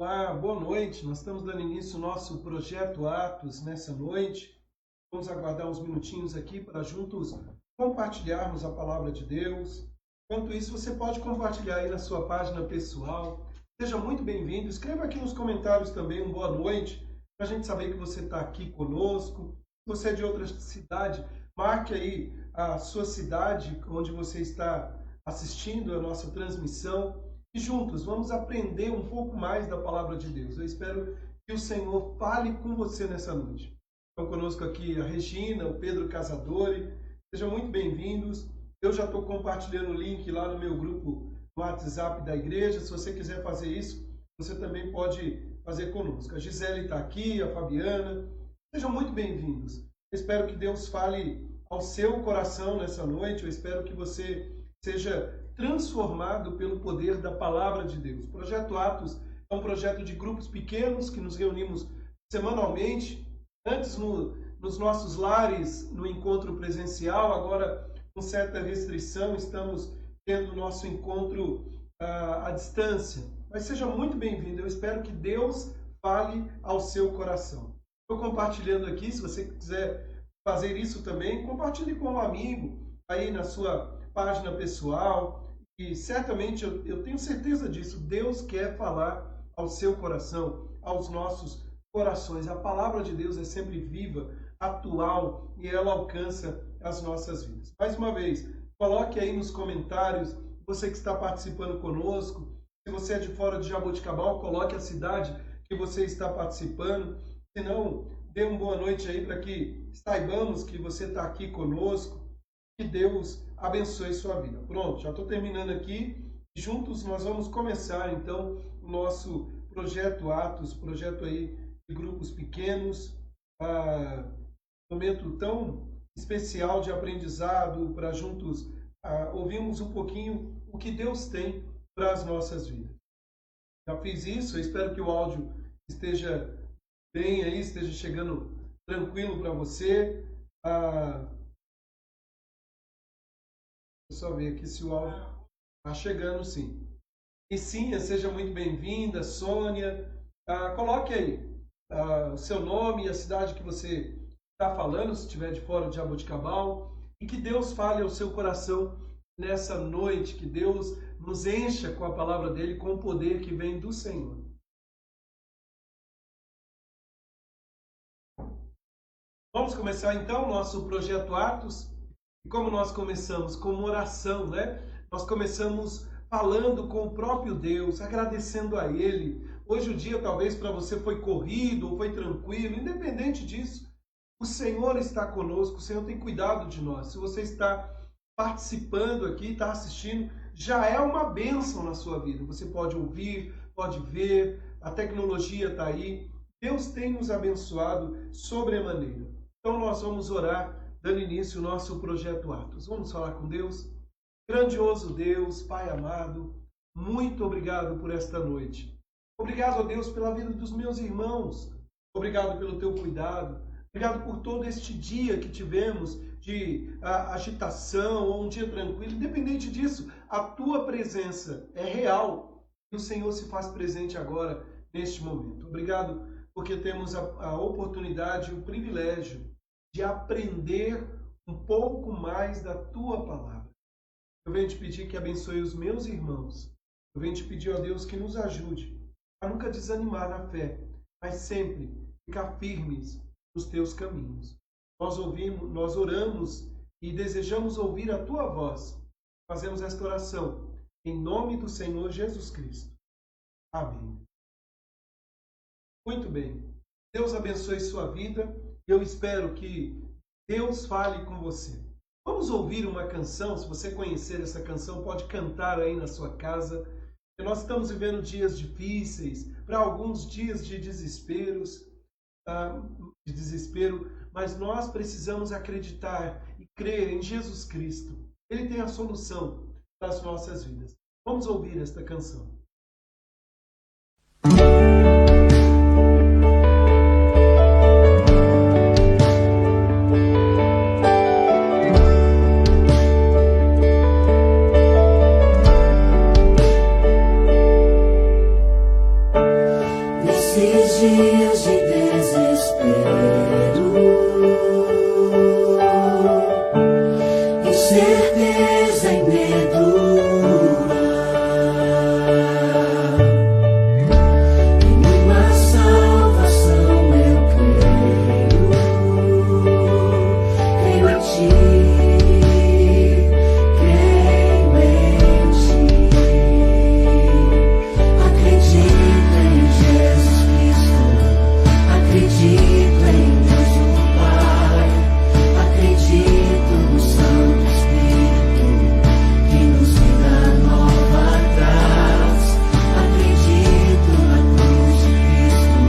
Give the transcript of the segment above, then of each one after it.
Olá, boa noite. Nós estamos dando início ao nosso projeto Atos nessa noite. Vamos aguardar uns minutinhos aqui para juntos compartilharmos a palavra de Deus. Enquanto isso, você pode compartilhar aí na sua página pessoal. Seja muito bem-vindo. Escreva aqui nos comentários também um boa noite, para a gente saber que você está aqui conosco. Se você é de outra cidade, marque aí a sua cidade onde você está assistindo a nossa transmissão. E juntos vamos aprender um pouco mais da palavra de Deus. Eu espero que o Senhor fale com você nessa noite. Estão conosco aqui a Regina, o Pedro Casadori. Sejam muito bem-vindos. Eu já estou compartilhando o link lá no meu grupo no WhatsApp da igreja. Se você quiser fazer isso, você também pode fazer conosco. A Gisele está aqui, a Fabiana. Sejam muito bem-vindos. Eu espero que Deus fale ao seu coração nessa noite. Eu espero que você seja transformado pelo poder da palavra de Deus. O Projeto Atos é um projeto de grupos pequenos que nos reunimos semanalmente, antes nos nossos lares, no encontro presencial, agora com certa restrição estamos tendo nosso encontro à distância. Mas seja muito bem-vindo, eu espero que Deus fale ao seu coração. Estou compartilhando aqui, se você quiser fazer isso também, compartilhe com um amigo aí na sua página pessoal. E certamente, eu tenho certeza disso, Deus quer falar ao seu coração, aos nossos corações. A palavra de Deus é sempre viva, atual e ela alcança as nossas vidas. Mais uma vez, coloque aí nos comentários, você que está participando conosco, se você é de fora de Jaboticabal, coloque a cidade que você está participando. Se não, dê uma boa noite aí para que saibamos que você está aqui conosco. Que Deus abençoe sua vida. Pronto, já estou terminando aqui. Juntos nós vamos começar então o nosso projeto Atos, projeto aí de grupos pequenos, momento tão especial de aprendizado para juntos ouvirmos um pouquinho o que Deus tem para as nossas vidas. Já fiz isso, eu espero que o áudio esteja bem aí, esteja chegando tranquilo para você. Deixa eu só ver aqui se o áudio está chegando, sim. E sim, seja muito bem-vinda, Sônia. Coloque aí o seu nome e a cidade que você está falando, se estiver de fora de Jaboticabal. E que Deus fale ao seu coração nessa noite, que Deus nos encha com a palavra dele, com o poder que vem do Senhor. Vamos começar então o nosso projeto Atos. E como nós começamos? Com uma oração, né? Nós começamos falando com o próprio Deus, agradecendo a Ele. Hoje o dia talvez para você foi corrido ou foi tranquilo, independente disso, o Senhor está conosco, o Senhor tem cuidado de nós. Se você está participando aqui, está assistindo, já é uma bênção na sua vida. Você pode ouvir, pode ver, a tecnologia está aí. Deus tem nos abençoado sobremaneira. Então nós vamos orar, dando início ao nosso projeto Atos. Vamos falar com Deus? Grandioso Deus, Pai amado, muito obrigado por esta noite. Obrigado, ó Deus, pela vida dos meus irmãos. Obrigado pelo teu cuidado. Obrigado por todo este dia que tivemos de agitação ou um dia tranquilo. Independente disso, a tua presença é real e o Senhor se faz presente agora, neste momento. Obrigado porque temos a oportunidade e o privilégio de aprender um pouco mais da tua palavra. Eu venho te pedir que abençoe os meus irmãos. Eu venho te pedir, ó Deus, que nos ajude a nunca desanimar na fé, mas sempre ficar firmes nos teus caminhos. Nós oramos e desejamos ouvir a tua voz. Fazemos esta oração em nome do Senhor Jesus Cristo. Amém. Muito bem. Deus abençoe sua vida. Eu espero que Deus fale com você. Vamos ouvir uma canção. Se você conhecer essa canção, pode cantar aí na sua casa. Nós estamos vivendo dias difíceis, para alguns dias de desespero, mas nós precisamos acreditar e crer em Jesus Cristo. Ele tem a solução para as nossas vidas. Vamos ouvir esta canção. Acredito em Deus o Pai, acredito no Santo Espírito, que nos dá nova graça. Acredito na cruz de Cristo,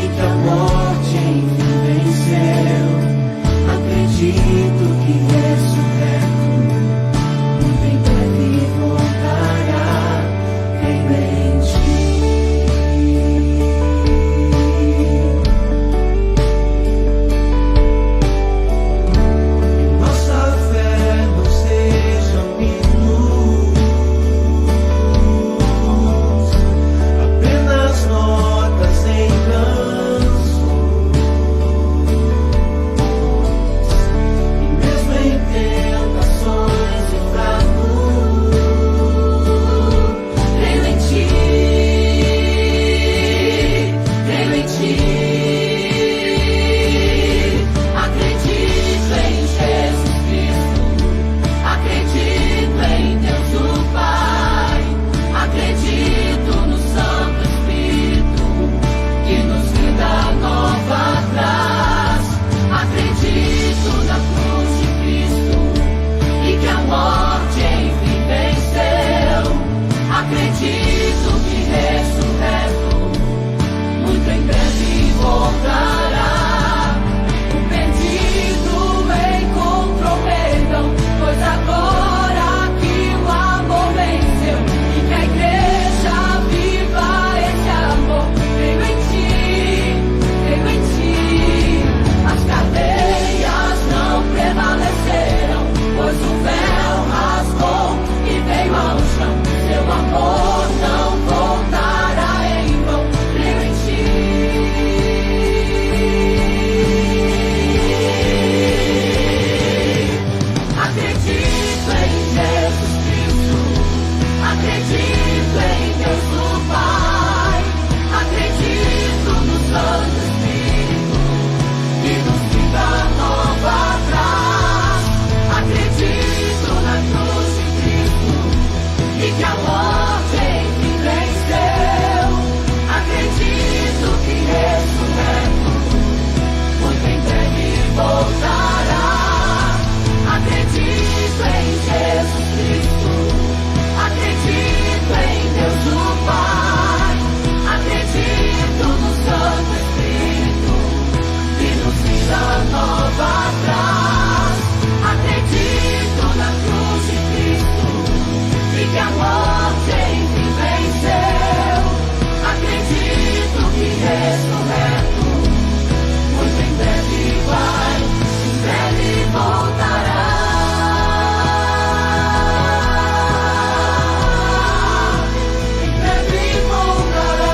e que a morte enfim venceu. Acredito que ressurreto, muito em breve voltará. Creio em Ti. Nossa fé não seja minutos, apenas notas em canções. E mesmo em tentações e fracos, creio em Ti, creio em Ti. Acredito em Jesus Cristo, acredito em Deus o Pai, acredito no Santo Espírito, que nos dá nova graça. Acredito na cruz de Cristo, e que a morte enfim venceu. Acredito que ressurreto, muito em breve voltará. O perdido encontrou perdão, pois agora que o amor venceu, e que a igreja viva esse amor. Creio em Ti, creio em Ti. As cadeias não prevaleceram, pois o véu rasgou e veio ao chão. Seu amor não voltará em vão. Creio em Ti. Acredito em Jesus Cristo, acredito em Deus o Pai, acredito no Santo Espírito, que nos dá nova graça. Acredito na cruz de Cristo, e que a morte enfim venceu. Acredito que ressurreto, muito em breve voltará. Acredito em Jesus Cristo, acredito em Deus o Pai, acredito no Santo Espírito, que nos dá nova graça. Acredito na cruz de Cristo, e que a morte enfim venceu. Acredito que ressurreto, muito em breve vai, em breve voltará. Em breve voltará.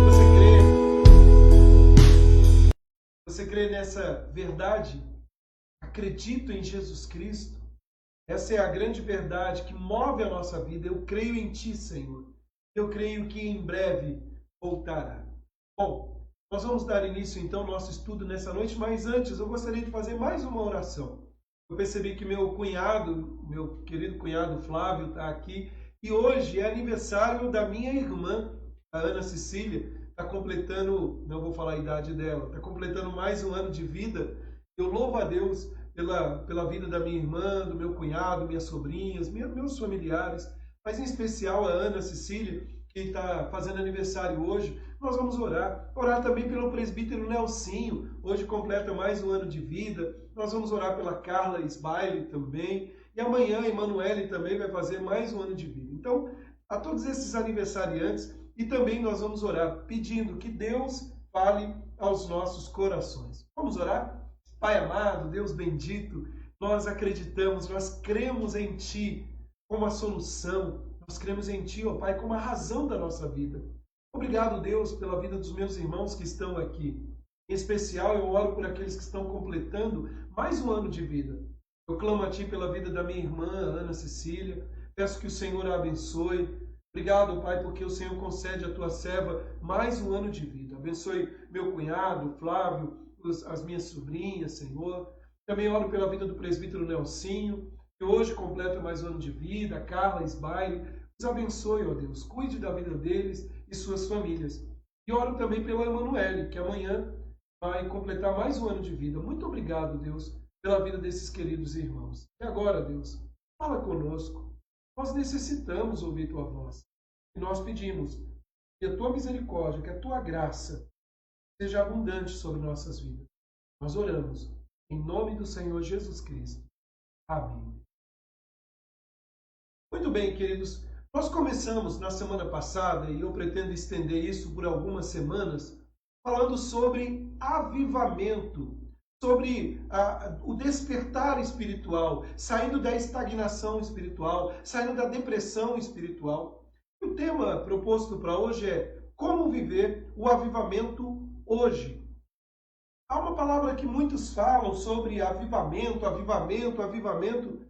Você crê? Você crê nessa verdade? Acredito em Jesus Cristo. Essa é a grande verdade que move a nossa vida. Eu creio em Ti, Senhor. Eu creio que em breve voltará. Bom, nós vamos dar início então ao nosso estudo nessa noite, mas antes eu gostaria de fazer mais uma oração. Eu percebi que meu cunhado, meu querido cunhado Flávio, está aqui, e hoje é aniversário da minha irmã, a Ana Cecília. Está completando, não vou falar a idade dela, está completando mais um ano de vida. Eu louvo a Deus pela vida da minha irmã, do meu cunhado, minhas sobrinhas, meus familiares, mas em especial a Ana Cecília, que está fazendo aniversário hoje. Nós vamos orar. Orar também pelo presbítero Nelsinho, hoje completa mais um ano de vida. Nós vamos orar pela Carla Sbaile também. E amanhã a Emanuele também vai fazer mais um ano de vida. Então, a todos esses aniversariantes, e também nós vamos orar pedindo que Deus fale aos nossos corações. Vamos orar? Pai amado, Deus bendito, nós acreditamos, nós cremos em Ti como a solução, nós cremos em Ti, ó Pai, como a razão da nossa vida. Obrigado, Deus, pela vida dos meus irmãos que estão aqui. Em especial, eu oro por aqueles que estão completando mais um ano de vida. Eu clamo a Ti pela vida da minha irmã, Ana Cecília. Peço que o Senhor a abençoe. Obrigado, Pai, porque o Senhor concede à tua serva mais um ano de vida. Abençoe meu cunhado, Flávio, as minhas sobrinhas, Senhor. Também oro pela vida do presbítero Nelsinho, que hoje completa mais um ano de vida, a Carla Sbaile. Os abençoe, ó Deus. Cuide da vida deles e suas famílias. E oro também pela Emanuele, que amanhã vai completar mais um ano de vida. Muito obrigado, Deus, pela vida desses queridos irmãos. E agora, Deus, fala conosco. Nós necessitamos ouvir tua voz. E nós pedimos que a tua misericórdia, que a tua graça seja abundante sobre nossas vidas. Nós oramos em nome do Senhor Jesus Cristo. Amém. Muito bem, queridos. Nós começamos na semana passada, e eu pretendo estender isso por algumas semanas, falando sobre avivamento, sobre o despertar espiritual, saindo da estagnação espiritual, saindo da depressão espiritual. E o tema proposto para hoje é como viver o avivamento hoje. Há uma palavra que muitos falam sobre avivamento, avivamento, avivamento,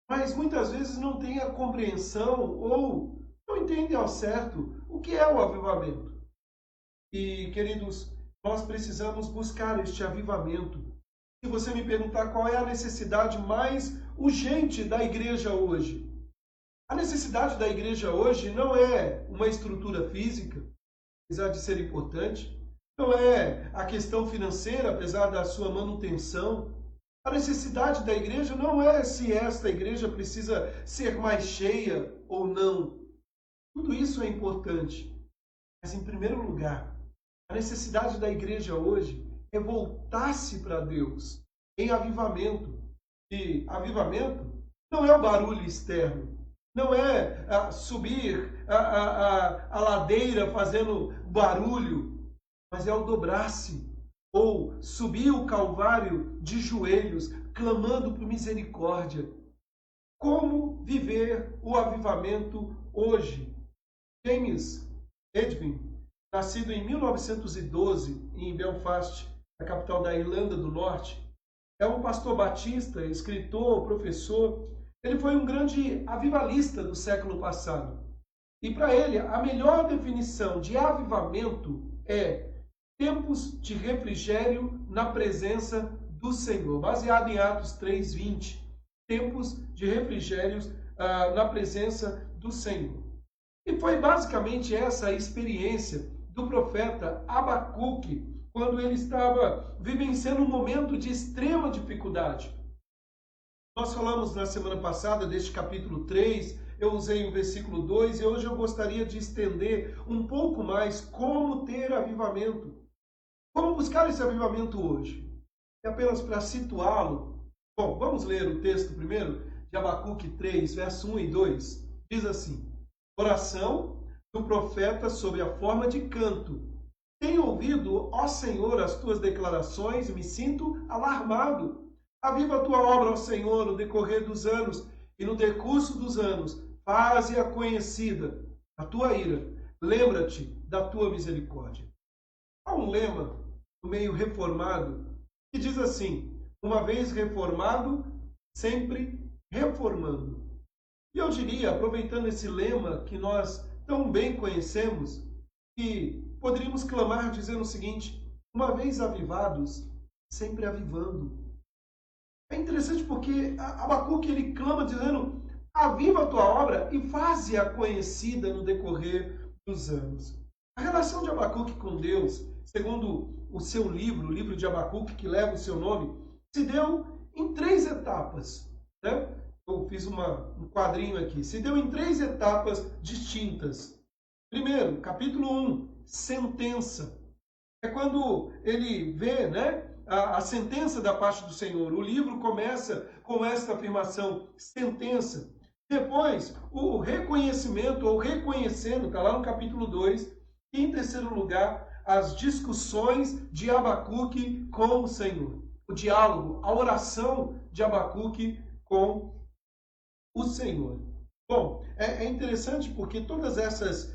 mas muitas vezes não têm a compreensão ou não entendem ao certo o que é o avivamento. E, queridos, nós precisamos buscar este avivamento. Se você me perguntar qual é a necessidade mais urgente da igreja hoje, a necessidade da igreja hoje não é uma estrutura física, apesar de ser importante, não é a questão financeira, apesar da sua manutenção. A necessidade da igreja não é se esta igreja precisa ser mais cheia ou não. Tudo isso é importante. Mas, em primeiro lugar, a necessidade da igreja hoje é voltar-se para Deus em avivamento. E avivamento não é o barulho externo, não é subir a ladeira fazendo barulho, mas é o dobrar-se ou subir o Calvário de joelhos, clamando por misericórdia. Como viver o avivamento hoje? James Edwin, nascido em 1912 em Belfast, a capital da Irlanda do Norte, é um pastor batista, escritor, professor. Ele foi um grande avivalista do século passado. E para ele, a melhor definição de avivamento é tempos de refrigério na presença do Senhor, baseado em Atos 3:20. Tempos de refrigérios na presença do Senhor. E foi basicamente essa a experiência do profeta Abacuque, quando ele estava vivenciando um momento de extrema dificuldade. Nós falamos na semana passada deste capítulo 3, eu usei o versículo 2 e hoje eu gostaria de estender um pouco mais como ter avivamento. Como buscar esse avivamento hoje? E apenas para situá-lo, bom, vamos ler o texto primeiro, de Abacuque 3, verso 1 e 2. Diz assim: oração do profeta sob a forma de canto. Tenho ouvido, ó Senhor, as tuas declarações e me sinto alarmado. Aviva a tua obra, ó Senhor, no decorrer dos anos, e no decurso dos anos, faze-a conhecida a tua ira. Lembra-te da tua misericórdia. Há um lema no meio reformado que diz assim: uma vez reformado, sempre reformando. E eu diria, aproveitando esse lema que nós tão bem conhecemos, que poderíamos clamar dizendo o seguinte: uma vez avivados, sempre avivando. É interessante porque Abacuque ele clama dizendo: aviva a tua obra e faze-a conhecida no decorrer dos anos. A relação de Abacuque com Deus, segundo o seu livro, o livro de Abacuque, que leva o seu nome, se deu em 3 etapas. Né? Eu fiz um quadrinho aqui. Se deu em 3 etapas distintas. Primeiro, capítulo 1, sentença. É quando ele vê, né, a sentença da parte do Senhor. O livro começa com esta afirmação, sentença. Depois, o reconhecimento, ou reconhecendo, está lá no capítulo 2. E em terceiro lugar, as discussões de Abacuque com o Senhor. O diálogo, a oração de Abacuque com o Senhor. Bom, é interessante porque todas essas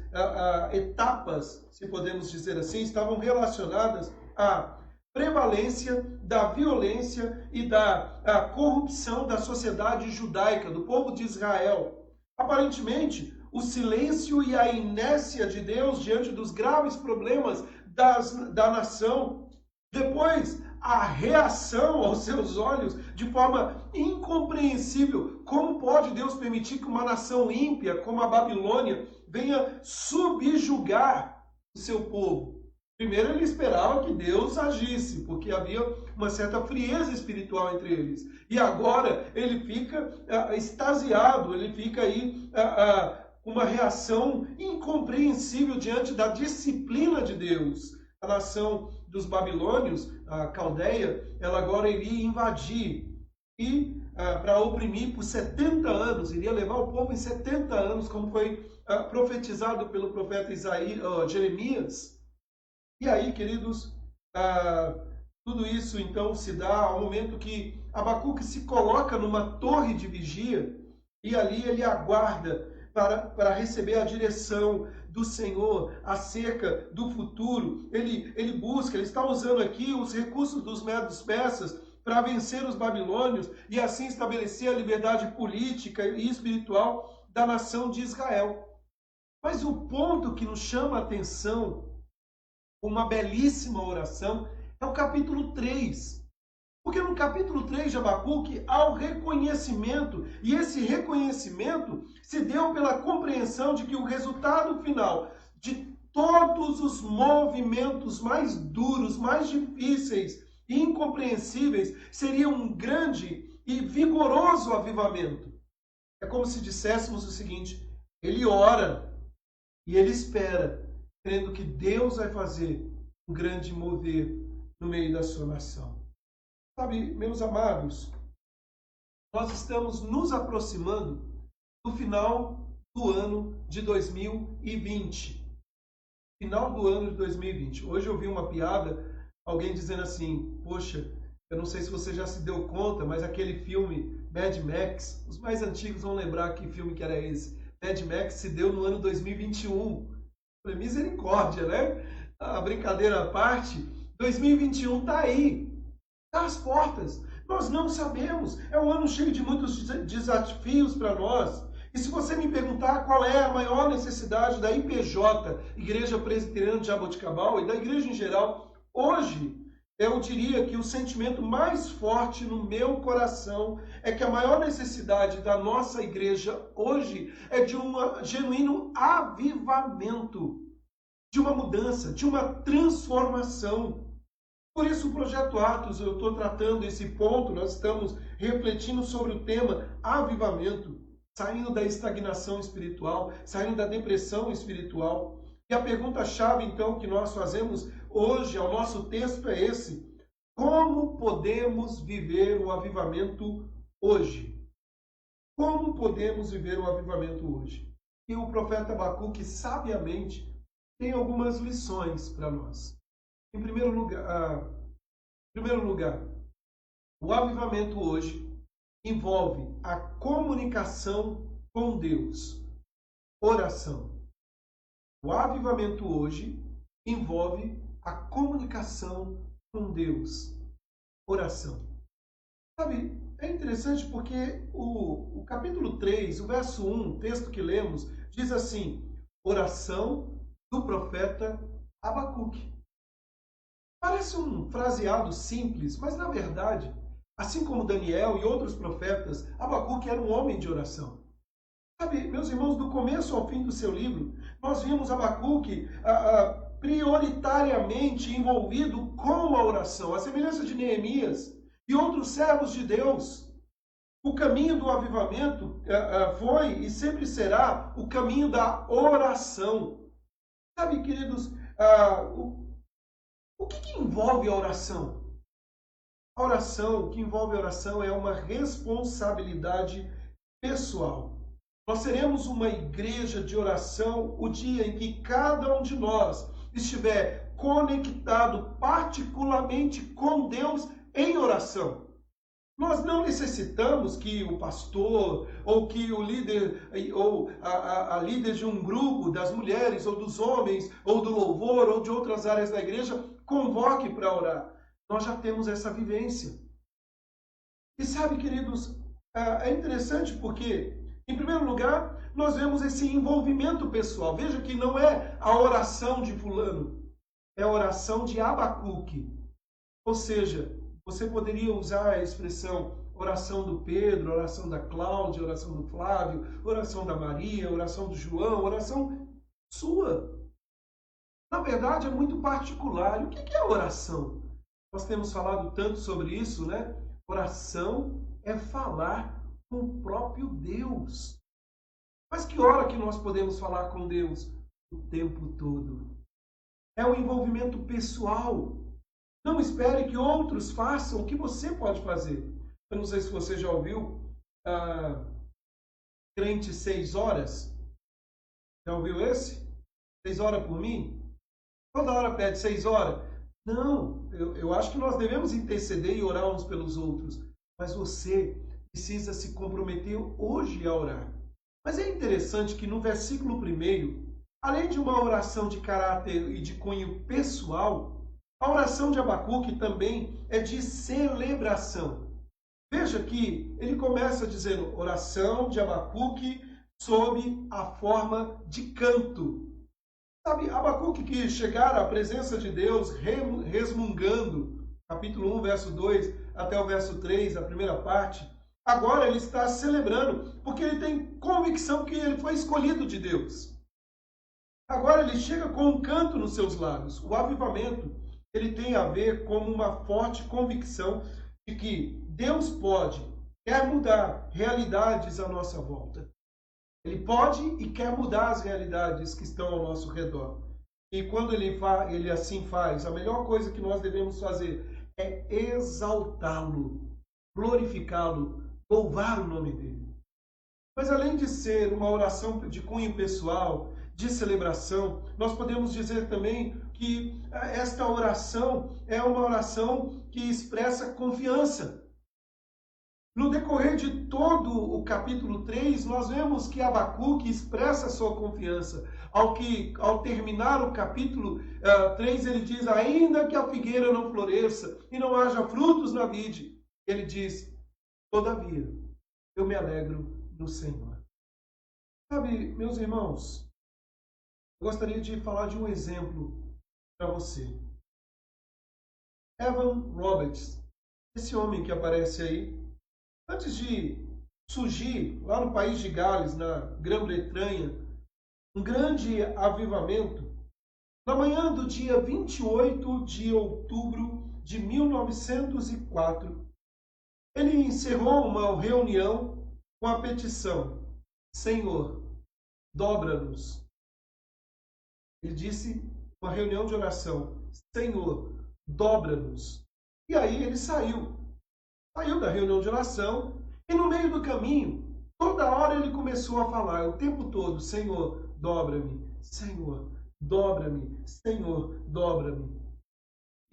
etapas, se podemos dizer assim, estavam relacionadas à prevalência da violência e da corrupção da sociedade judaica, do povo de Israel. Aparentemente, o silêncio e a inércia de Deus diante dos graves problemas da nação. Depois, a reação aos seus olhos de forma incompreensível. Como pode Deus permitir que uma nação ímpia como a Babilônia venha subjugar o seu povo? Primeiro ele esperava que Deus agisse, porque havia uma certa frieza espiritual entre eles. E agora ele fica extasiado, ele fica aí com uma reação incompreensível diante da disciplina de Deus. A nação dos babilônios, a Caldeia, ela agora iria invadir e para oprimir por 70 anos, iria levar o povo em 70 anos, como foi profetizado pelo profeta Jeremias. E aí, queridos, tudo isso então se dá ao momento que Abacuque se coloca numa torre de vigia e ali ele aguarda para receber a direção do Senhor acerca do futuro. Ele busca, ele está usando aqui os recursos dos medos persas para vencer os babilônios e assim estabelecer a liberdade política e espiritual da nação de Israel. Mas o ponto que nos chama a atenção, uma belíssima oração, é o capítulo 3. Porque no capítulo 3 de Abacuque há o reconhecimento, e esse reconhecimento se deu pela compreensão de que o resultado final de todos os movimentos mais duros, mais difíceis e incompreensíveis seria um grande e vigoroso avivamento. É como se disséssemos o seguinte: ele ora e ele espera, crendo que Deus vai fazer um grande mover no meio da sua nação. Sabe, meus amados, nós estamos nos aproximando do final do ano de 2020. Final do ano de 2020. Hoje eu vi uma piada, alguém dizendo assim: poxa, eu não sei se você já se deu conta, mas aquele filme Mad Max, os mais antigos vão lembrar que filme que era esse. Mad Max se deu no ano 2021. Falei, misericórdia, né? A brincadeira à parte, 2021 está aí. Está às portas. Nós não sabemos. É um ano cheio de muitos desafios para nós. E se você me perguntar qual é a maior necessidade da IPJ, Igreja Presbiteriana de Jaboticabal, e da igreja em geral, hoje, eu diria que o sentimento mais forte no meu coração é que a maior necessidade da nossa igreja hoje é de um genuíno avivamento, de uma mudança, de uma transformação. Por isso o Projeto Atos, eu estou tratando esse ponto, nós estamos refletindo sobre o tema avivamento, saindo da estagnação espiritual, saindo da depressão espiritual. E a pergunta-chave, então, que nós fazemos hoje ao nosso texto é esse: como podemos viver o avivamento hoje? Como podemos viver o avivamento hoje? E o profeta Abacuque, sabiamente, tem algumas lições para nós. Em primeiro lugar, o avivamento hoje envolve a comunicação com Deus, oração. O avivamento hoje envolve a comunicação com Deus, oração. Sabe, é interessante porque o capítulo 3, o verso 1, texto que lemos, diz assim: oração do profeta Abacuque. Parece um fraseado simples, mas na verdade, assim como Daniel e outros profetas, Abacuque era um homem de oração. Sabe, meus irmãos, do começo ao fim do seu livro, nós vimos Abacuque prioritariamente envolvido com a oração, a semelhança de Neemias e outros servos de Deus. O caminho do avivamento foi e sempre será o caminho da oração. Sabe, queridos, o que envolve a oração? A oração, o que envolve a oração é uma responsabilidade pessoal. Nós seremos uma igreja de oração o dia em que cada um de nós estiver conectado particularmente com Deus em oração. Nós não necessitamos que o pastor, ou que o líder, ou a líder de um grupo, das mulheres, ou dos homens, ou do louvor, ou de outras áreas da igreja, convoque para orar. Nós já temos essa vivência. E sabe, queridos, é interessante porque Em primeiro lugar, nós vemos esse envolvimento pessoal. Veja que não é a oração de fulano, é a oração de Abacuque. Ou seja, você poderia usar a expressão oração do Pedro, oração da Cláudia, oração do Flávio, oração da Maria, oração do João, oração sua. Na verdade, é muito particular. E o que é oração? Nós temos falado tanto sobre isso, né? Oração é falar com o próprio Deus. Mas que hora que nós podemos falar com Deus? O tempo todo. É o envolvimento pessoal. Não espere que outros façam o que você pode fazer. Eu não sei se você já ouviu crente 6 horas. Já ouviu esse? 6 horas por mim? Toda hora pede 6 horas. Não, eu acho que nós devemos interceder e orar uns pelos outros. Mas você precisa se comprometer hoje a orar. Mas é interessante que no versículo 1, além de uma oração de caráter e de cunho pessoal, a oração de Abacuque também é de celebração. Veja que ele começa dizendo oração de Abacuque sob a forma de canto. Sabe, Abacuque que chegara à presença de Deus resmungando, capítulo 1, verso 2 até o verso 3, a primeira parte, agora ele está celebrando, porque ele tem convicção que ele foi escolhido de Deus. Agora ele chega com um canto nos seus lábios. O avivamento, ele tem a ver com uma forte convicção de que Deus quer mudar realidades à nossa volta. Ele pode e quer mudar as realidades que estão ao nosso redor. E quando ele assim faz, a melhor coisa que nós devemos fazer é exaltá-lo, glorificá-lo, louvar o nome dele. Mas além de ser uma oração de cunho pessoal, de celebração, nós podemos dizer também que esta oração é uma oração que expressa confiança. No decorrer de todo o capítulo 3, nós vemos que Abacuque expressa sua confiança. Ao terminar o capítulo 3, ele diz, ainda que a figueira não floresça e não haja frutos na vide, ele diz, todavia, eu me alegro no Senhor. Sabe, meus irmãos, eu gostaria de falar de um exemplo para você. Evan Roberts, esse homem que aparece aí, antes de surgir lá no país de Gales, na Grã-Bretanha, um grande avivamento, na manhã do dia 28 de outubro de 1904, ele encerrou uma reunião com a petição, Senhor, dobra-nos. Ele disse, uma reunião de oração, Senhor, dobra-nos. E aí ele saiu da reunião de oração e no meio do caminho, toda hora ele começou a falar, o tempo todo, Senhor, dobra-me, Senhor, dobra-me, Senhor, dobra-me.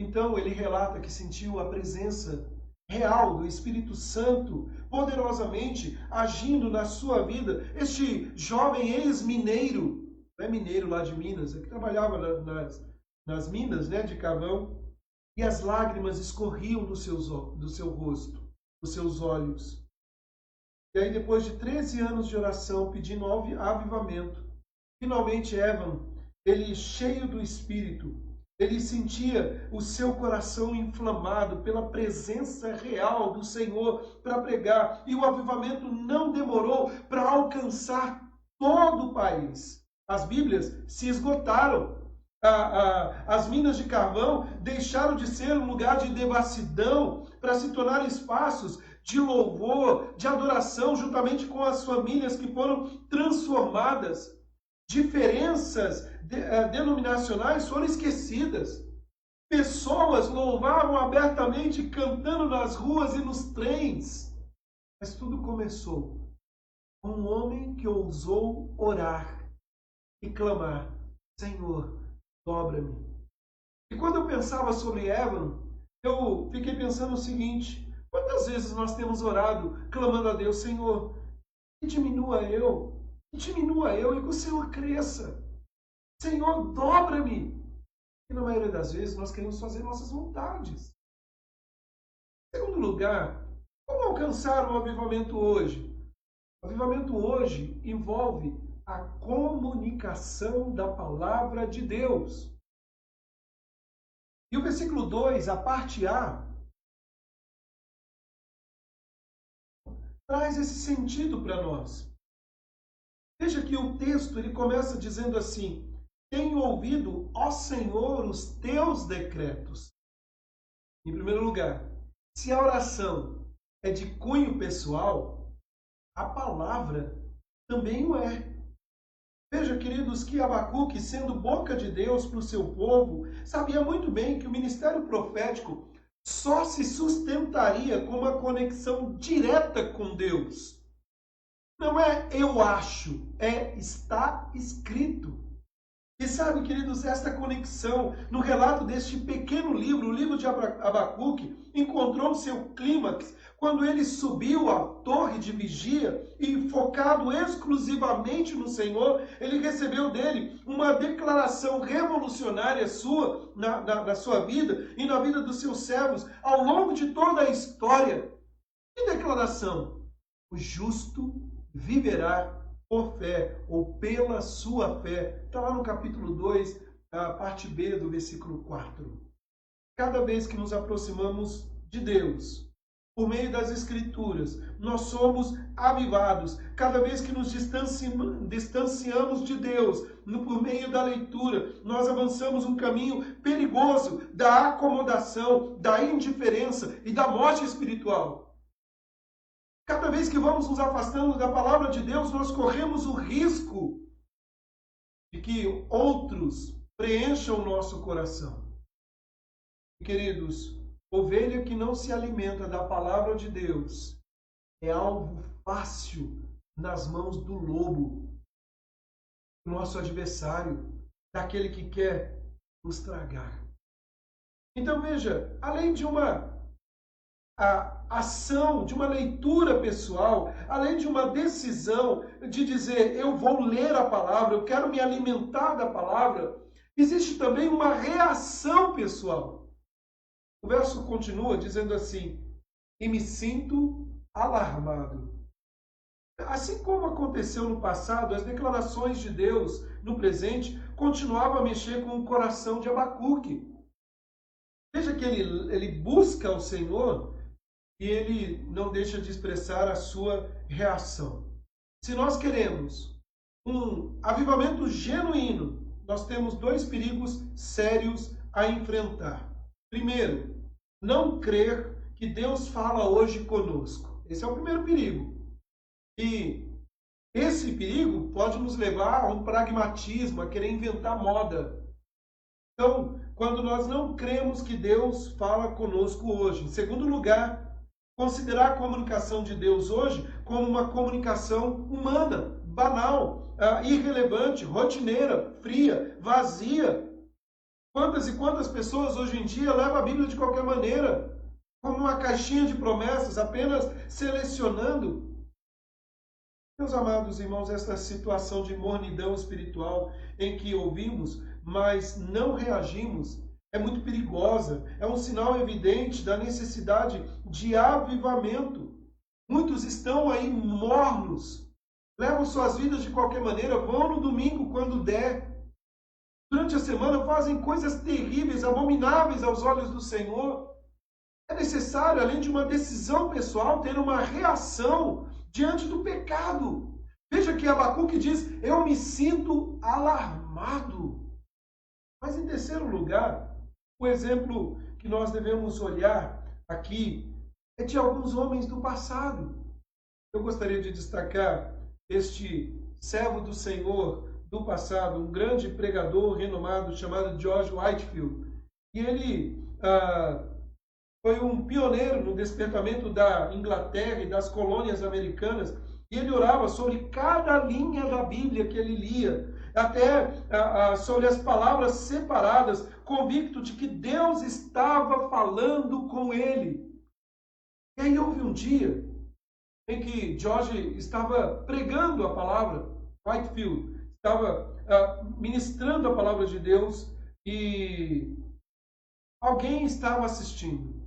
Então ele relata que sentiu a presença real do Espírito Santo poderosamente agindo na sua vida. Este jovem ex-mineiro, não é mineiro lá de Minas, é que trabalhava nas minas, né, de carvão, e as lágrimas escorriam do seu rosto, dos seus olhos. E aí, depois de 13 anos de oração, pedindo avivamento, finalmente Evan, ele cheio do Espírito, ele sentia o seu coração inflamado pela presença real do Senhor para pregar. E o avivamento não demorou para alcançar todo o país. As Bíblias se esgotaram. As minas de carvão deixaram de ser um lugar de devassidão para se tornar espaços de louvor, de adoração, juntamente com as famílias que foram transformadas. Diferenças denominacionais foram esquecidas. Pessoas louvavam abertamente, cantando nas ruas e nos trens. Mas tudo começou com um homem que ousou orar e clamar, Senhor, dobra-me. E quando eu pensava sobre Evan, eu fiquei pensando o seguinte, quantas vezes nós temos orado, clamando a Deus, Senhor, que diminua eu e que o Senhor cresça. Senhor, dobra-me. E na maioria das vezes nós queremos fazer nossas vontades. Em segundo lugar, como alcançar o avivamento hoje? Avivamento hoje envolve a comunicação da palavra de Deus. E o versículo 2, a parte A, traz esse sentido para nós. Veja que o texto ele começa dizendo assim: tenho ouvido, ó Senhor, os teus decretos. Em primeiro lugar, se a oração é de cunho pessoal, a palavra também o é. Veja, queridos, que Abacuque, sendo boca de Deus para o seu povo, sabia muito bem que o ministério profético só se sustentaria com uma conexão direta com Deus. Não é eu acho, é está escrito. E sabe, queridos, esta conexão no relato deste pequeno livro, o livro de Abacuque, encontrou seu clímax quando ele subiu à torre de vigia e, focado exclusivamente no Senhor, ele recebeu dele uma declaração revolucionária sua, na sua vida e na vida dos seus servos ao longo de toda a história. Que declaração? O justo viverá por fé, ou pela sua fé. Está lá no capítulo 2, a parte B do versículo 4. Cada vez que nos aproximamos de Deus, por meio das Escrituras, nós somos avivados. Cada vez que nos distanciamos de Deus, por meio da leitura, nós avançamos um caminho perigoso da acomodação, da indiferença e da morte espiritual. Cada vez que vamos nos afastando da palavra de Deus, nós corremos o risco de que outros preencham o nosso coração. Queridos, ovelha que não se alimenta da palavra de Deus é alvo fácil nas mãos do lobo, do nosso adversário, daquele que quer nos tragar. Então veja, além de uma ação, de uma leitura pessoal, além de uma decisão de dizer eu vou ler a palavra, eu quero me alimentar da palavra, existe também uma reação pessoal. O verso continua dizendo assim: e me sinto alarmado. Assim como aconteceu no passado, as declarações de Deus no presente continuavam a mexer com o coração de Abacuque. Veja que ele busca o Senhor e ele não deixa de expressar a sua reação. Se nós queremos um avivamento genuíno, nós temos dois perigos sérios a enfrentar. Primeiro, não crer que Deus fala hoje conosco. Esse é o primeiro perigo. E esse perigo pode nos levar a um pragmatismo, a querer inventar moda. Então, quando nós não cremos que Deus fala conosco hoje. Em segundo lugar, considerar a comunicação de Deus hoje como uma comunicação humana, banal, irrelevante, rotineira, fria, vazia. Quantas e quantas pessoas hoje em dia levam a Bíblia de qualquer maneira, como uma caixinha de promessas, apenas selecionando. Meus amados irmãos, essa situação de mornidão espiritual em que ouvimos, mas não reagimos, é muito perigosa, é um sinal evidente da necessidade de avivamento. Muitos estão aí mornos, levam suas vidas de qualquer maneira, vão no domingo quando der. Durante a semana fazem coisas terríveis, abomináveis aos olhos do Senhor. É necessário, além de uma decisão pessoal, ter uma reação diante do pecado. Veja que Abacuque diz: eu me sinto alarmado. Mas em terceiro lugar, o exemplo que nós devemos olhar aqui é de alguns homens do passado. Eu gostaria de destacar este servo do Senhor do passado, um grande pregador renomado chamado George Whitefield. E ele foi um pioneiro no despertamento da Inglaterra e das colônias americanas. E ele orava sobre cada linha da Bíblia que ele lia, até sobre as palavras separadas, convicto de que Deus estava falando com ele. E aí houve um dia em que George estava pregando a palavra, Whitefield estava ministrando a palavra de Deus e alguém estava assistindo.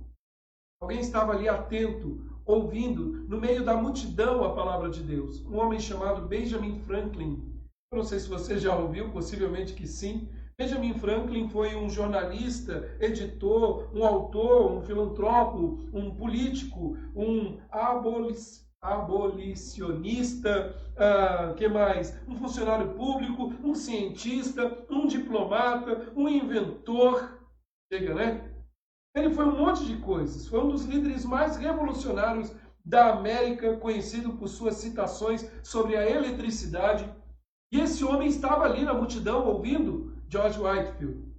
Alguém estava ali atento, ouvindo, no meio da multidão, a palavra de Deus. Um homem chamado Benjamin Franklin. Eu não sei se você já ouviu, possivelmente que sim. Benjamin Franklin foi um jornalista, editor, um autor, um filantropo, um político, um abolicionista, que mais? Um funcionário público, um cientista, um diplomata, um inventor. Chega, né? Ele foi um monte de coisas. Foi um dos líderes mais revolucionários da América, conhecido por suas citações sobre a eletricidade. E esse homem estava ali na multidão ouvindo George Whitefield.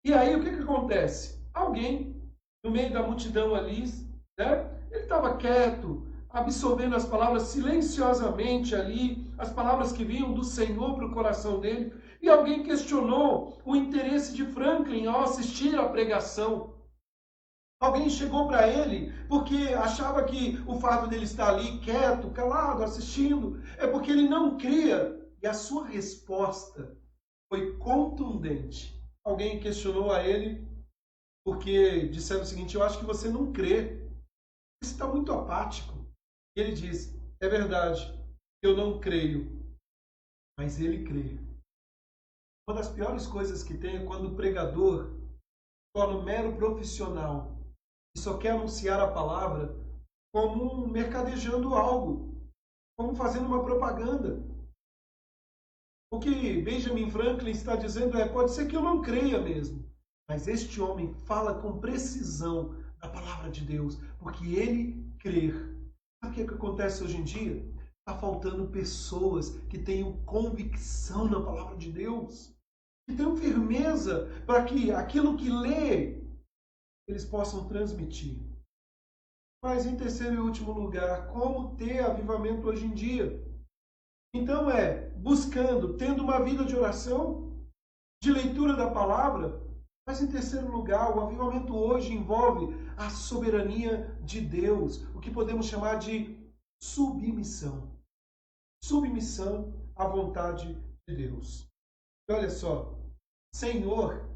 E aí o que acontece? Alguém no meio da multidão ali, né? Ele estava quieto, absorvendo as palavras silenciosamente ali, as palavras que vinham do Senhor para o coração dele. E alguém questionou o interesse de Franklin ao assistir à pregação. Alguém chegou para ele porque achava que o fato dele estar ali quieto, calado, assistindo, é porque ele não cria. E a sua resposta foi contundente. Alguém questionou a ele porque disseram o seguinte: eu acho que você não crê. Você está muito apático. E ele diz: é verdade, eu não creio, mas ele crê. Uma das piores coisas que tem é quando o pregador torna um mero profissional e só quer anunciar a palavra como mercadejando algo, como fazendo uma propaganda. O que Benjamin Franklin está dizendo é: pode ser que eu não creia mesmo, mas este homem fala com precisão da palavra de Deus, porque ele crê. Sabe o que acontece hoje em dia? Está faltando pessoas que tenham convicção na palavra de Deus, que tenham firmeza para que aquilo que lê eles possam transmitir. Mas em terceiro e último lugar, como ter avivamento hoje em dia? Então buscando, tendo uma vida de oração, de leitura da palavra. Mas em terceiro lugar, o avivamento hoje envolve a soberania de Deus, o que podemos chamar de submissão. Submissão à vontade de Deus. E olha só, Senhor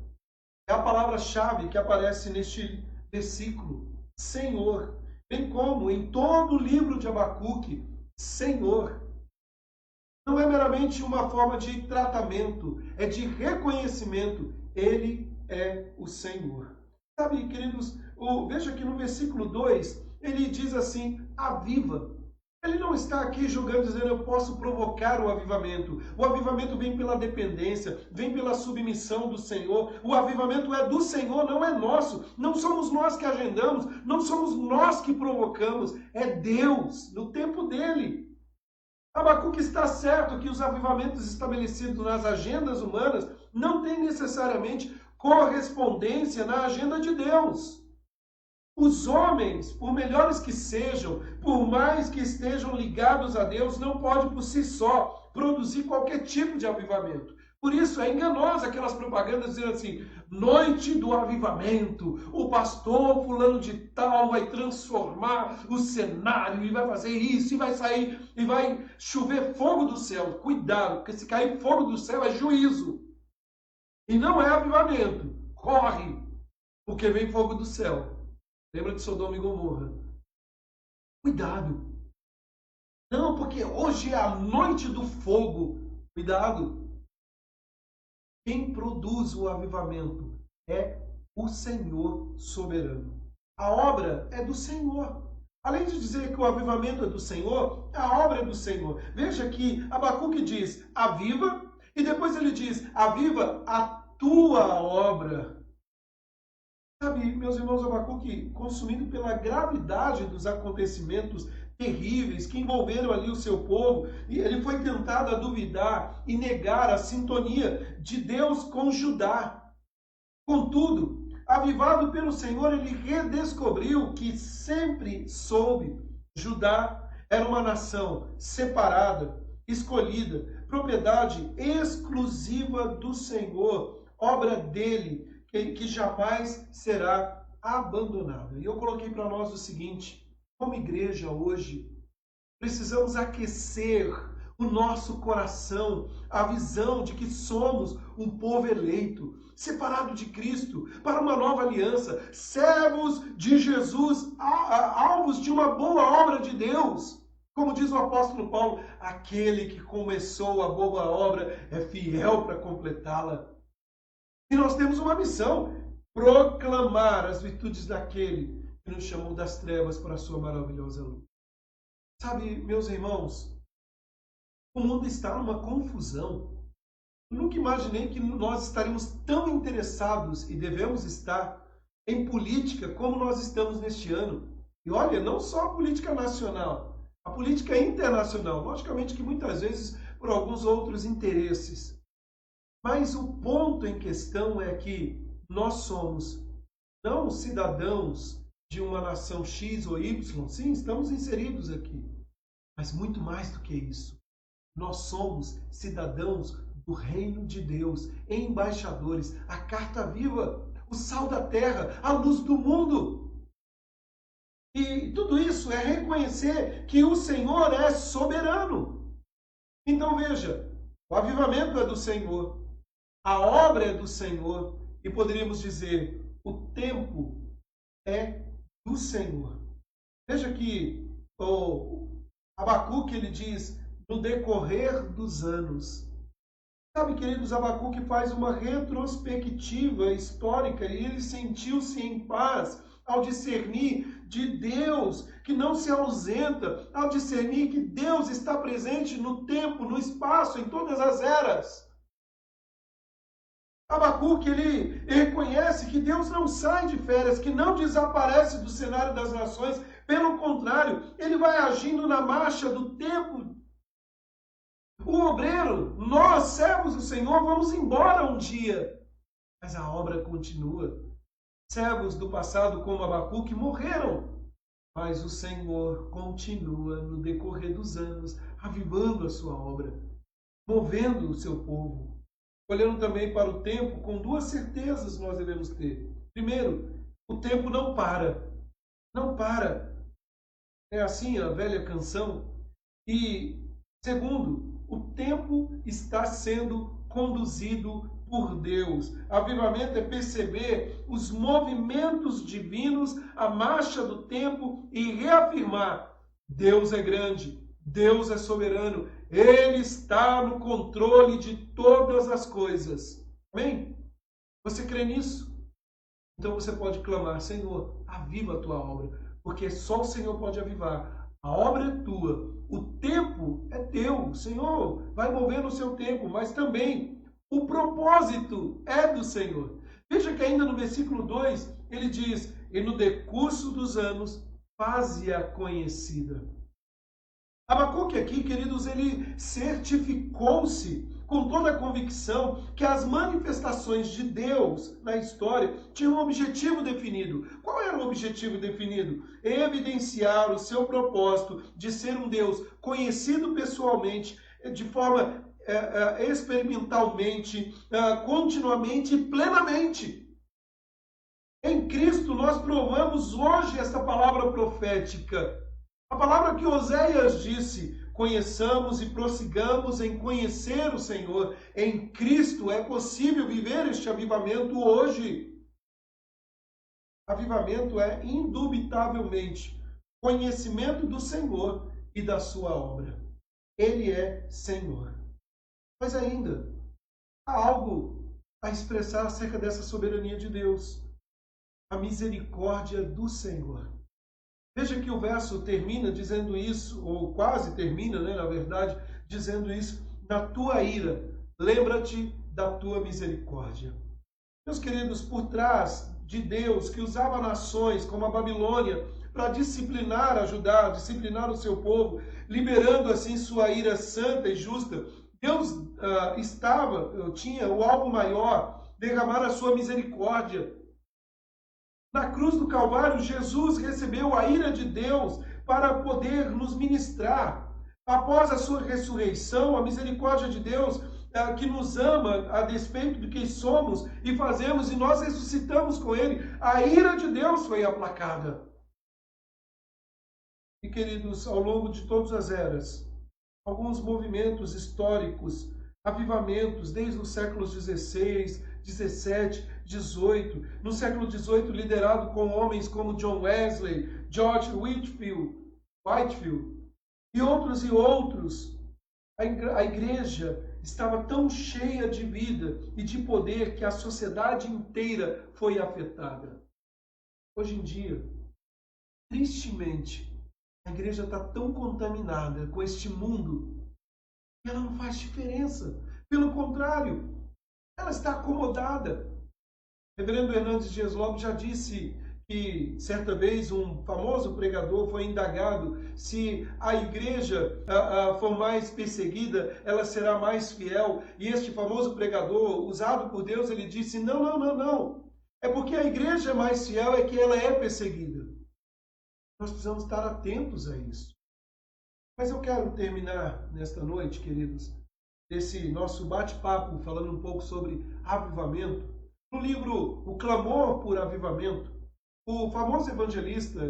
é a palavra-chave que aparece neste versículo. Senhor. Bem como em todo o livro de Abacuque, Senhor. Não é meramente uma forma de tratamento, é de reconhecimento. Ele é o Senhor. Sabe, queridos, veja que no versículo 2, ele diz assim: aviva. Ele não está aqui julgando, dizendo eu posso provocar o avivamento. O avivamento vem pela dependência, vem pela submissão do Senhor. O avivamento é do Senhor, não é nosso. Não somos nós que agendamos, não somos nós que provocamos. É Deus, no tempo dele. Abacuque está certo que os avivamentos estabelecidos nas agendas humanas não têm necessariamente correspondência na agenda de Deus. Os homens, por melhores que sejam, por mais que estejam ligados a Deus, não podem por si só produzir qualquer tipo de avivamento. Por isso é enganosa aquelas propagandas dizendo assim: noite do avivamento, o pastor fulano de tal vai transformar o cenário e vai fazer isso, e vai sair, e vai chover fogo do céu. Cuidado, porque se cair fogo do céu é juízo. E não é avivamento. Corre, porque vem fogo do céu. Lembra de Sodoma e Gomorra? Cuidado. Não, porque hoje é a noite do fogo. Cuidado. Quem produz o avivamento é o Senhor soberano. A obra é do Senhor. Além de dizer que o avivamento é do Senhor, a obra é do Senhor. Veja que Abacuque diz: aviva, e depois ele diz: aviva a tua obra. Sabe, meus irmãos, Abacuque, consumido pela gravidade dos acontecimentos terríveis que envolveram ali o seu povo, e ele foi tentado a duvidar e negar a sintonia de Deus com Judá. Contudo, avivado pelo Senhor, ele redescobriu que sempre soube: Judá era uma nação separada, escolhida, propriedade exclusiva do Senhor, obra dele, que jamais será abandonada. E eu coloquei para nós o seguinte: como igreja hoje, precisamos aquecer o nosso coração a visão de que somos um povo eleito, separado de Cristo, para uma nova aliança, servos de Jesus, alvos de uma boa obra de Deus. Como diz o apóstolo Paulo, aquele que começou a boa obra é fiel para completá-la. E nós temos uma missão, proclamar as virtudes daquele que nos chamou das trevas para a sua maravilhosa luz. Sabe, meus irmãos, o mundo está numa confusão. Eu nunca imaginei que nós estaríamos tão interessados, e devemos estar, em política como nós estamos neste ano. E olha, não só a política nacional, a política internacional. Logicamente que muitas vezes por alguns outros interesses. Mas o ponto em questão é que nós somos não cidadãos de uma nação X ou Y. Sim, estamos inseridos aqui. Mas muito mais do que isso. Nós somos cidadãos do reino de Deus, embaixadores, a carta viva, o sal da terra, a luz do mundo. E tudo isso é reconhecer que o Senhor é soberano. Então veja, o avivamento é do Senhor, a obra é do Senhor, e poderíamos dizer, o tempo é do Senhor. Veja que o Abacuque, ele diz, no decorrer dos anos. Sabe, queridos, Abacuque faz uma retrospectiva histórica e ele sentiu-se em paz ao discernir de Deus que não se ausenta, ao discernir que Deus está presente no tempo, no espaço, em todas as eras. Abacuque, ele reconhece que Deus não sai de férias, que não desaparece do cenário das nações, pelo contrário, ele vai agindo na marcha do tempo. O obreiro, nós, servos do Senhor, vamos embora um dia, mas a obra continua. Servos do passado, como Abacuque, morreram, mas o Senhor continua no decorrer dos anos, avivando a sua obra, movendo o seu povo. Olhando também para o tempo, com duas certezas nós devemos ter. Primeiro, o tempo não para. Não para. É assim a velha canção. E, segundo, o tempo está sendo conduzido por Deus. Avivamento é perceber os movimentos divinos, a marcha do tempo e reafirmar: Deus é grande, Deus é soberano, Ele está no controle de todas as coisas. Amém? Você crê nisso? Então você pode clamar: Senhor, aviva a tua obra, porque só o Senhor pode avivar. A obra é tua, o tempo é teu, o Senhor vai mover no seu tempo, mas também o propósito é do Senhor. Veja que ainda no versículo 2, ele diz: e no decurso dos anos, faze-a conhecida. Abacuque aqui, queridos, ele certificou-se com toda a convicção que as manifestações de Deus na história tinham um objetivo definido. Qual era o objetivo definido? Evidenciar o seu propósito de ser um Deus conhecido pessoalmente, de forma experimentalmente, continuamente e plenamente. Em Cristo nós provamos hoje esta palavra profética. A palavra que Oséias disse: conheçamos e prossigamos em conhecer o Senhor. Em Cristo é possível viver este avivamento hoje. Avivamento é, indubitavelmente, conhecimento do Senhor e da sua obra. Ele é Senhor. Mas ainda, há algo a expressar acerca dessa soberania de Deus. A misericórdia do Senhor. Veja que o verso termina dizendo isso, ou quase termina, na verdade, dizendo isso: na tua ira, lembra-te da tua misericórdia. Meus queridos, por trás de Deus, que usava nações como a Babilônia para disciplinar a Judá, disciplinar o seu povo, liberando assim sua ira santa e justa, Deus tinha o alvo maior, derramar a sua misericórdia. Na cruz do Calvário, Jesus recebeu a ira de Deus para poder nos ministrar. Após a sua ressurreição, a misericórdia de Deus, que nos ama a despeito de quem somos e fazemos, e nós ressuscitamos com Ele, a ira de Deus foi aplacada. E queridos, ao longo de todas as eras, alguns movimentos históricos, avivamentos, desde os séculos XVI, XVII, XVIII. No século XVIII, liderado com homens como John Wesley, George Whitefield e outros. A igreja estava tão cheia de vida e de poder que a sociedade inteira foi afetada. Hoje em dia, tristemente, a igreja está tão contaminada com este mundo que ela não faz diferença. Pelo contrário, ela está acomodada. O reverendo Hernandes Dias Lopes já disse que, certa vez, um famoso pregador foi indagado se a igreja for mais perseguida, ela será mais fiel. E este famoso pregador, usado por Deus, ele disse, não. É porque a igreja é mais fiel, é que ela é perseguida. Nós precisamos estar atentos a isso. Mas eu quero terminar nesta noite, queridos, esse nosso bate-papo, falando um pouco sobre avivamento. No livro O Clamor por Avivamento, o famoso evangelista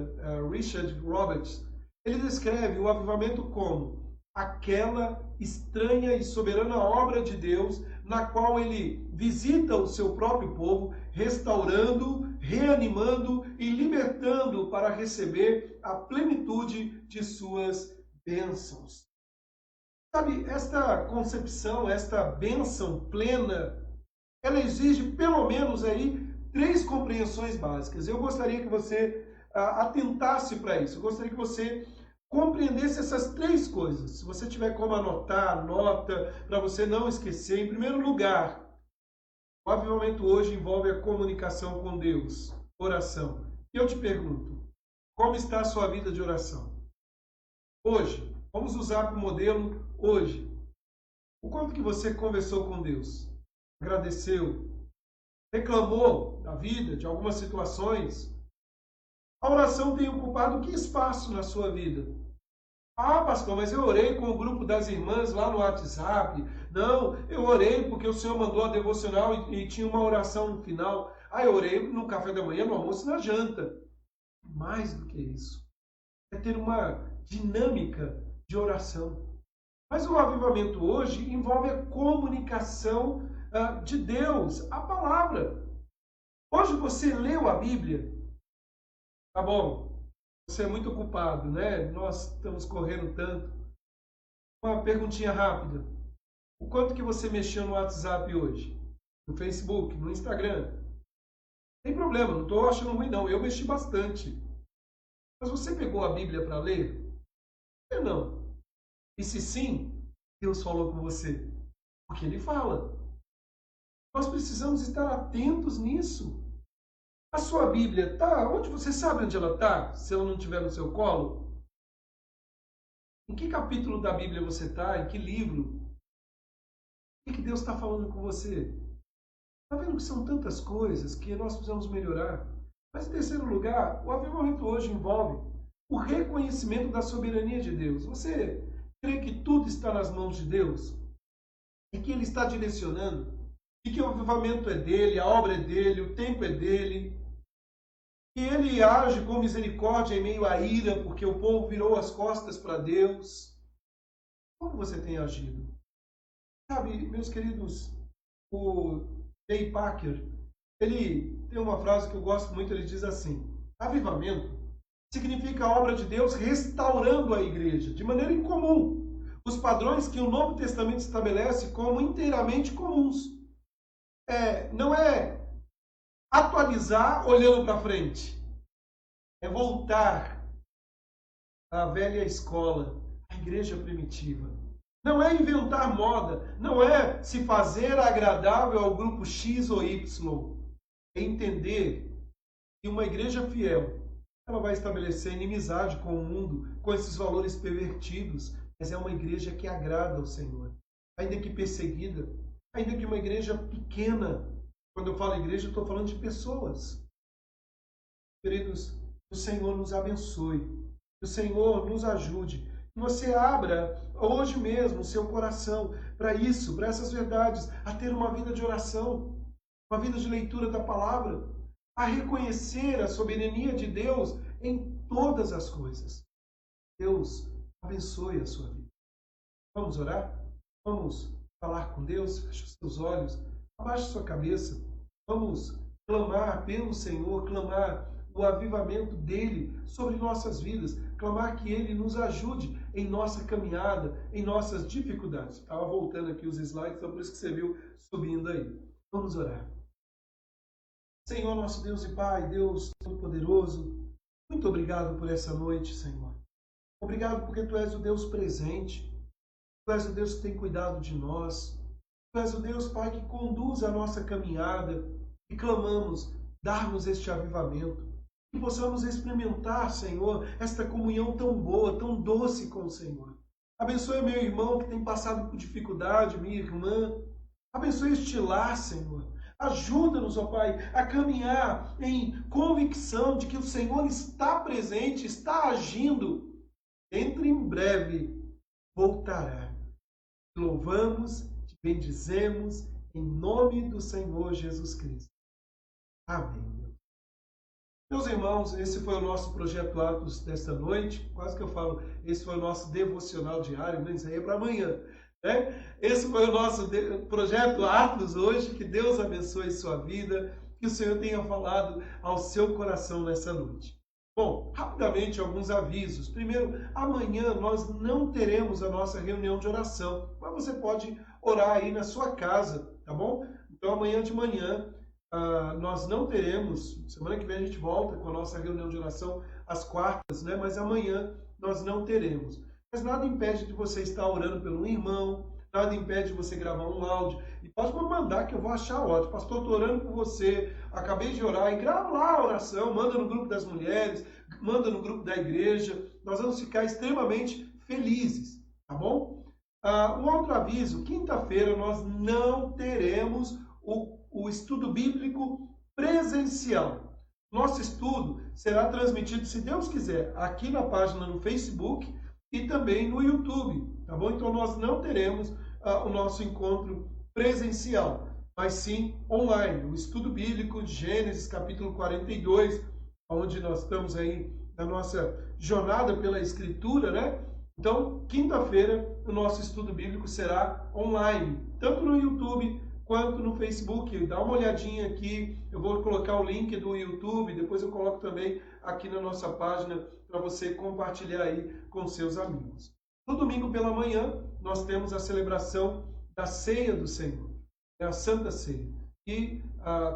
Richard Roberts, ele descreve o avivamento como aquela estranha e soberana obra de Deus na qual ele visita o seu próprio povo, restaurando, reanimando e libertando para receber a plenitude de suas bênçãos. Sabe, esta concepção, esta bênção plena, ela exige pelo menos aí 3 compreensões básicas. Eu gostaria que você atentasse para isso. Eu gostaria que você compreendesse essas 3 coisas. Se você tiver como anotar, anota, para você não esquecer. Em primeiro lugar, o avivamento hoje envolve a comunicação com Deus, oração. E eu te pergunto, como está a sua vida de oração? Hoje, vamos usar como modelo hoje. O quanto que você conversou com Deus? Agradeceu? Reclamou da vida, de algumas situações? A oração tem ocupado que espaço na sua vida? Ah, pastor, mas eu orei com o grupo das irmãs lá no WhatsApp. Não, eu orei porque o Senhor mandou a devocional e tinha uma oração no final. Ah, eu orei no café da manhã, no almoço e na janta. Mais do que isso. É ter uma dinâmica de oração. Mas o avivamento hoje envolve a comunicação de Deus, a palavra. Hoje você leu a Bíblia? Tá bom, você é muito ocupado, né? Nós estamos correndo tanto. Uma perguntinha rápida. O quanto que você mexeu no WhatsApp hoje? No Facebook, no Instagram? Tem problema, não estou achando ruim não. Eu mexi bastante. Mas você pegou a Bíblia para ler? Eu não. E se sim, Deus falou com você. Porque Ele fala. Nós precisamos estar atentos nisso. A sua Bíblia está onde? Você sabe onde ela está? Se ela não estiver no seu colo? Em que capítulo da Bíblia você está? Em que livro? O que Deus está falando com você? Está vendo que são tantas coisas que nós precisamos melhorar? Mas em terceiro lugar, o avivamento hoje envolve o reconhecimento da soberania de Deus. Você crê que tudo está nas mãos de Deus? E que Ele está direcionando? E que o avivamento é dele, a obra é dele, o tempo é dele. Que Ele age com misericórdia em meio à ira, porque o povo virou as costas para Deus. Como você tem agido? Sabe, meus queridos, o J. Packer, ele tem uma frase que eu gosto muito, ele diz assim: avivamento significa a obra de Deus restaurando a igreja, de maneira incomum, os padrões que o Novo Testamento estabelece como inteiramente comuns. Não é atualizar olhando para frente, é voltar à velha escola, à igreja primitiva. Não é inventar moda, não é se fazer agradável ao grupo X ou Y. É entender que uma igreja fiel, ela vai estabelecer inimizade com o mundo, com esses valores pervertidos, mas é uma igreja que agrada ao Senhor. Ainda que perseguida, ainda que uma igreja pequena. Quando eu falo igreja, eu estou falando de pessoas. Queridos, que o Senhor nos abençoe, que o Senhor nos ajude, que você abra hoje mesmo o seu coração para isso, para essas verdades, a ter uma vida de oração, uma vida de leitura da palavra, a reconhecer a soberania de Deus em todas as coisas. Deus abençoe a sua vida. Vamos orar? Vamos falar com Deus? Feche os seus olhos, abaixe sua cabeça. Vamos clamar pelo Senhor, clamar o avivamento dele sobre nossas vidas, clamar que ele nos ajude em nossa caminhada, em nossas dificuldades. Estava voltando aqui os slides, então por isso que você viu subindo aí. Vamos orar. Senhor, nosso Deus e Pai, Deus Todo-Poderoso, muito obrigado por essa noite, Senhor. Obrigado porque Tu és o Deus presente, Tu és o Deus que tem cuidado de nós, Tu és o Deus, Pai, que conduz a nossa caminhada e clamamos, dar-nos este avivamento. Que possamos experimentar, Senhor, esta comunhão tão boa, tão doce com o Senhor. Abençoe meu irmão que tem passado por dificuldade, minha irmã. Abençoe este lar, Senhor. Ajuda-nos, ó Pai, a caminhar em convicção de que o Senhor está presente, está agindo. Dentro em breve voltará. Te louvamos, te bendizemos, em nome do Senhor Jesus Cristo. Amém. Meus irmãos, esse foi o nosso Projeto Atos desta noite. Quase que eu falo, esse foi o nosso devocional diário, mas isso aí é para amanhã. Né? Esse foi o nosso Projeto Atos hoje. Que Deus abençoe sua vida, que o Senhor tenha falado ao seu coração nessa noite. Bom, rapidamente alguns avisos. Primeiro, amanhã nós não teremos a nossa reunião de oração, mas você pode orar aí na sua casa, tá bom? Então amanhã de manhã nós não teremos, semana que vem a gente volta com a nossa reunião de oração às quartas, né? Mas amanhã nós não teremos. Mas nada impede de você estar orando pelo irmão, nada impede de você gravar um áudio. E pode me mandar que eu vou achar ótimo. Pastor, estou orando por você, acabei de orar, e grava lá a oração, manda no grupo das mulheres, manda no grupo da igreja. Nós vamos ficar extremamente felizes, tá bom? Um outro aviso, quinta-feira nós não teremos o estudo bíblico presencial. Nosso estudo será transmitido, se Deus quiser, aqui na página no Facebook e também no YouTube, tá bom? Então nós não teremos o nosso encontro presencial, mas sim online. O estudo bíblico de Gênesis, capítulo 42, onde nós estamos aí na nossa jornada pela Escritura, né? Então, quinta-feira, o nosso estudo bíblico será online, tanto no YouTube quanto no Facebook. Dá uma olhadinha aqui, eu vou colocar o link do YouTube, depois eu coloco também aqui na nossa página para você compartilhar aí com seus amigos. No domingo pela manhã, nós temos a celebração da Ceia do Senhor, a Santa Ceia, e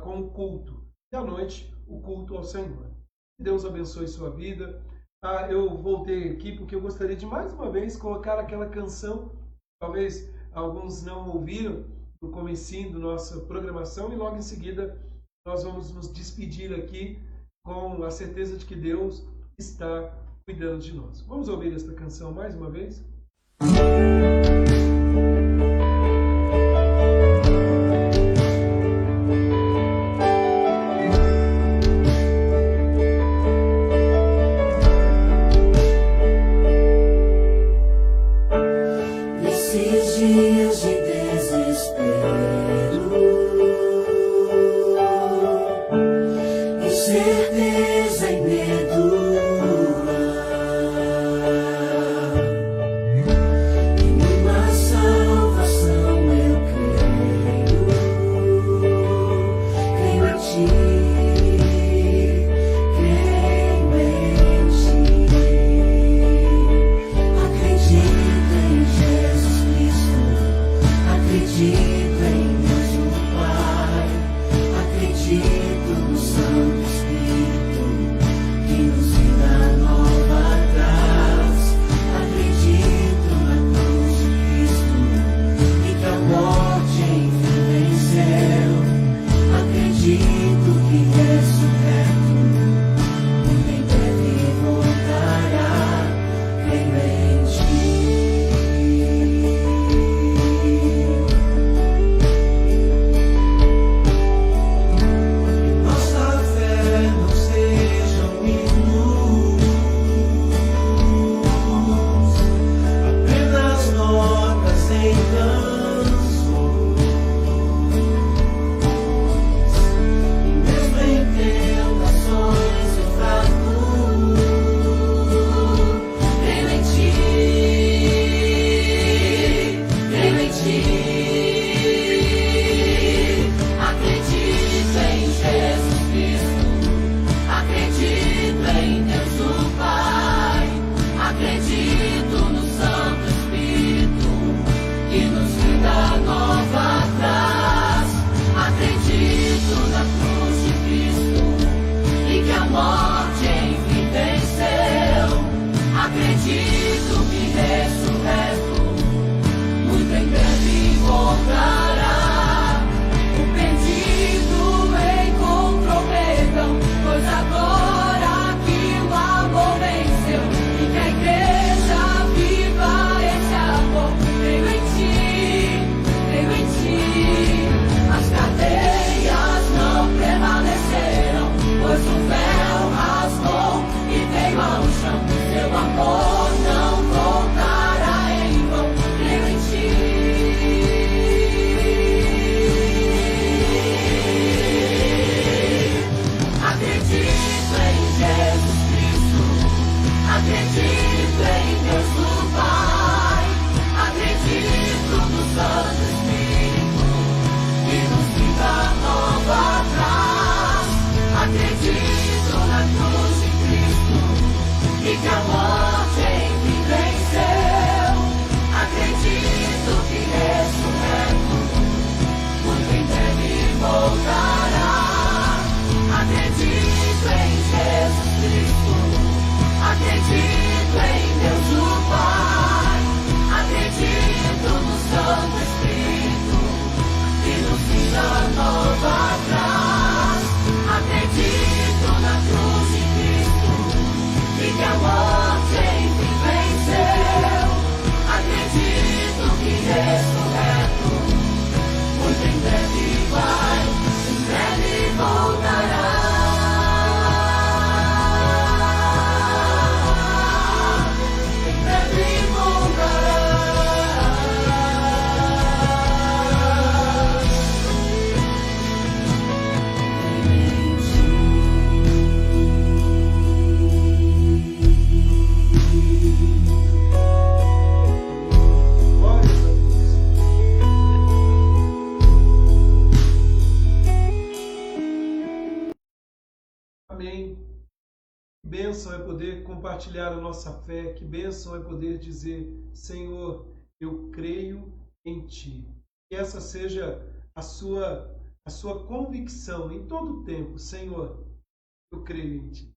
com o culto. E à noite, o culto ao Senhor. Deus abençoe sua vida. Eu voltei aqui porque eu gostaria de mais uma vez colocar aquela canção, talvez alguns não ouviram, no comecinho da nossa programação, e logo em seguida nós vamos nos despedir aqui com a certeza de que Deus está cuidando de nós. Vamos ouvir esta canção mais uma vez? Nesses dias de desespero, incerteza e medo, em uma Acredito em Deus o Pai, acredito no Santo Espírito, que nos dá nova paz. Acredito na cruz de Cristo, e que a morte enfim venceu. Acredito que ressurreto, muito em breve voltará. Acredito em Jesus Cristo, acredito em Deus o Pai, acredito no Santo Espírito, que nos dá nova paz. Acredito na cruz de Cristo, e que a morte enfim venceu. Acredito que ressurreto, muito em breve vai, em breve voltará. Amém. Que bênção é poder compartilhar a nossa fé, que bênção é poder dizer, Senhor, eu creio em Ti. Que essa seja a sua convicção em todo o tempo, Senhor, eu creio em Ti.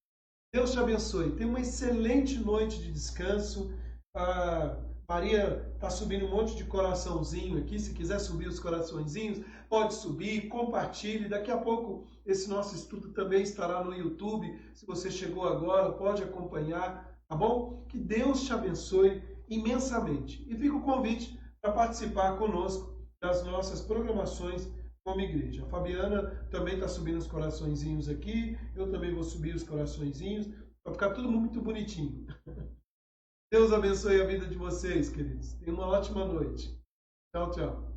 Deus te abençoe. Tenha uma excelente noite de descanso. A Maria está subindo um monte de coraçãozinho aqui. Se quiser subir os coraçõezinhos, pode subir, compartilhe. Daqui a pouco esse nosso estudo também estará no YouTube. Se você chegou agora, pode acompanhar, tá bom? Que Deus te abençoe imensamente. E fica o convite para participar conosco das nossas programações como igreja. A Fabiana também está subindo os coraçõezinhos aqui. Eu também vou subir os coraçõezinhos. Vai ficar tudo muito bonitinho. Deus abençoe a vida de vocês, queridos. Tenham uma ótima noite. Tchau, tchau.